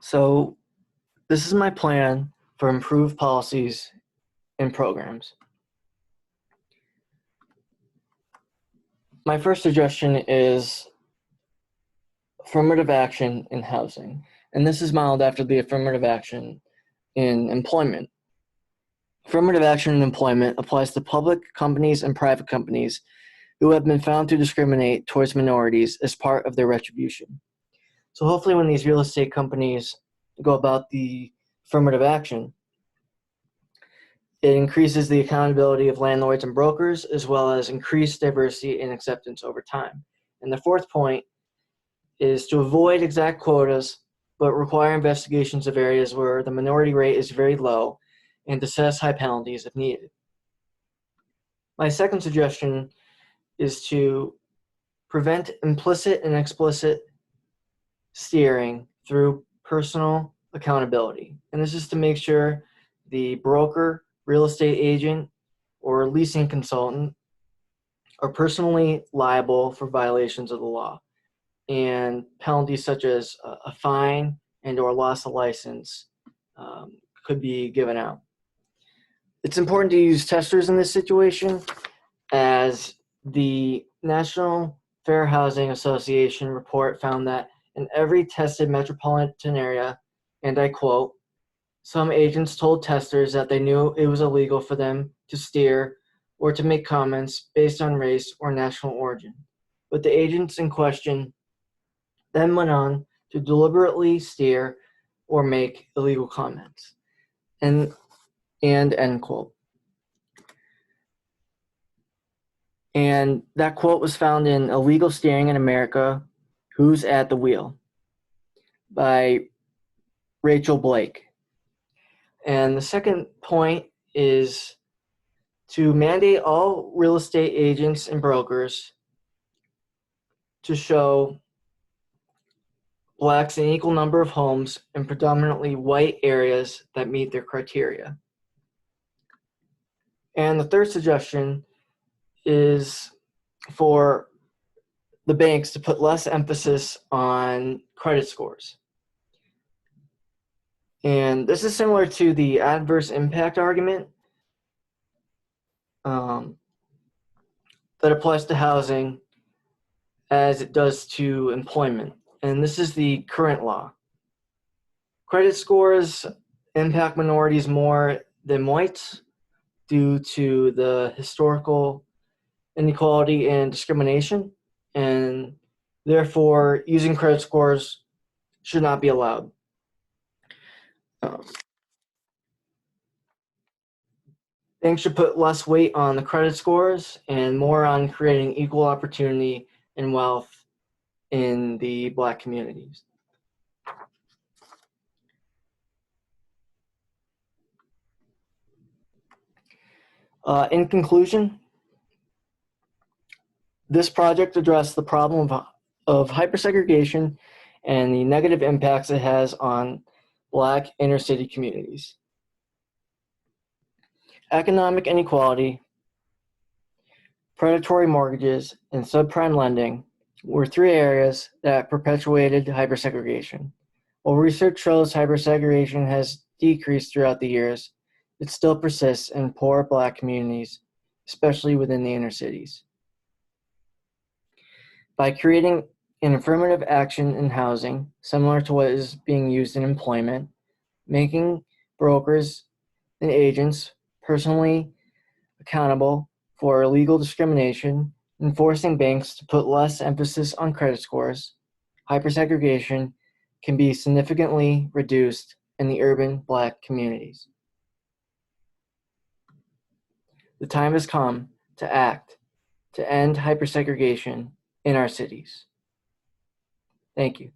So this is my plan for improved policies and programs. My first suggestion is affirmative action in housing, and this is modeled after the affirmative action in employment. Affirmative action in employment applies to public companies and private companies who have been found to discriminate towards minorities as part of their retribution. So hopefully when these real estate companies go about the affirmative action, it increases the accountability of landlords and brokers, as well as increased diversity and acceptance over time. And the fourth point is to avoid exact quotas, but require investigations of areas where the minority rate is very low and to assess high penalties if needed. My second suggestion is to prevent implicit and explicit steering through personal accountability. And this is to make sure the broker, real estate agent, or leasing consultant are personally liable for violations of the law. And penalties such as a fine and or loss of license could be given out. It's important to use testers in this situation, as the National Fair Housing Association report found that in every tested metropolitan area, and I quote, some agents told testers that they knew it was illegal for them to steer or to make comments based on race or national origin. But the agents in question then went on to deliberately steer or make illegal comments. And end quote. And that quote was found in Illegal Steering in America, Who's at the Wheel by Rachel Blake. And the second point is to mandate all real estate agents and brokers to show Blacks an equal number of homes in predominantly white areas that meet their criteria. And the third suggestion is for the banks to put less emphasis on credit scores. And this is similar to the adverse impact argument that applies to housing as it does to employment. And this is the current law. Credit scores impact minorities more than whites due to the historical inequality and discrimination, and therefore using credit scores should not be allowed. Banks should put less weight on the credit scores and more on creating equal opportunity and wealth in the Black communities. In conclusion, this project addressed the problem of hypersegregation and the negative impacts it has on Black inner city communities. Economic inequality, predatory mortgages, and subprime lending were three areas that perpetuated hypersegregation. While research shows hypersegregation has decreased throughout the years, it still persists in poor Black communities, especially within the inner cities. By creating an affirmative action in housing, similar to what is being used in employment, making brokers and agents personally accountable for illegal discrimination, and forcing banks to put less emphasis on credit scores, hypersegregation can be significantly reduced in the urban Black communities. The time has come to act to end hypersegregation in our cities. Thank you.